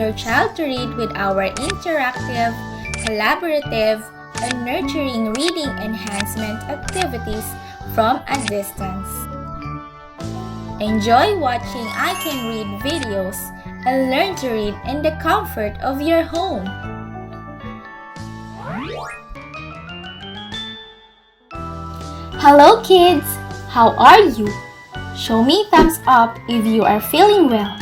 your child to read with our interactive, collaborative, and nurturing reading enhancement activities from a distance. Enjoy watching ICaN Read videos and learn to read in the comfort of your home. Hello kids! How are you? Show me thumbs up if you are feeling well.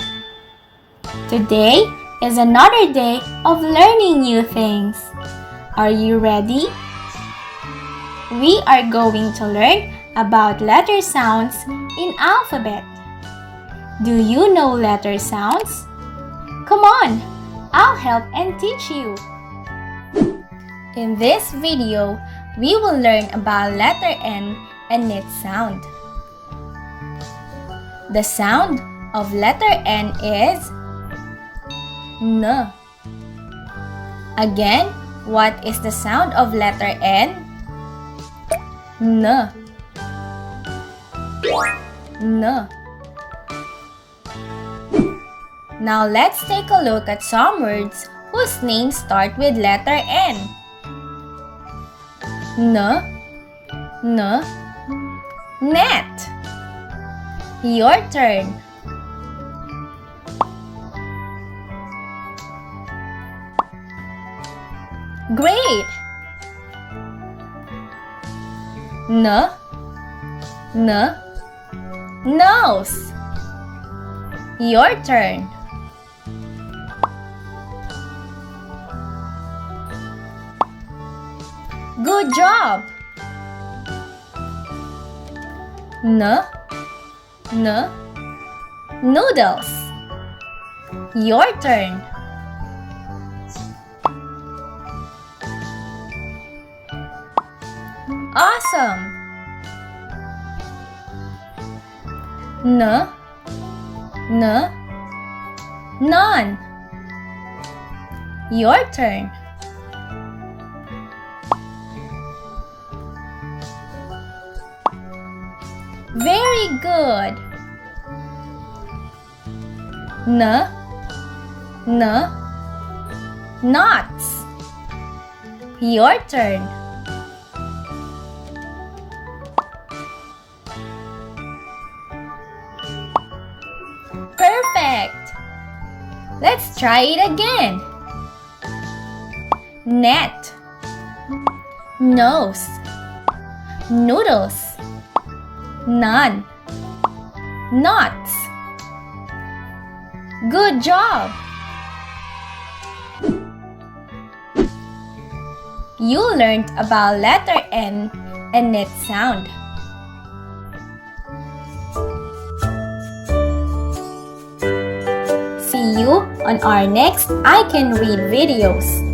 Today is another day of learning new things. Are you ready? We are going to learn about letter sounds in alphabet. Do you know letter sounds? Come on, I'll help and teach you. In this video, we will learn about letter N and its sound. The sound of letter N is N. Again, what is the sound of letter N? N. N. Now let's take a look at some words whose names start with letter N. N. N. Net. Your turn. Great! N. N. Nose. Your turn. Good job! N. N. Noodles. Your turn. Awesome! N. N. None. Your turn. Very good. N. N. Knots. Your turn. Perfect. Let's try it again. Net. Nose. Noodles. None. Knots. Good job! You learned about letter N and its sound. See you on our next ICaN Read videos.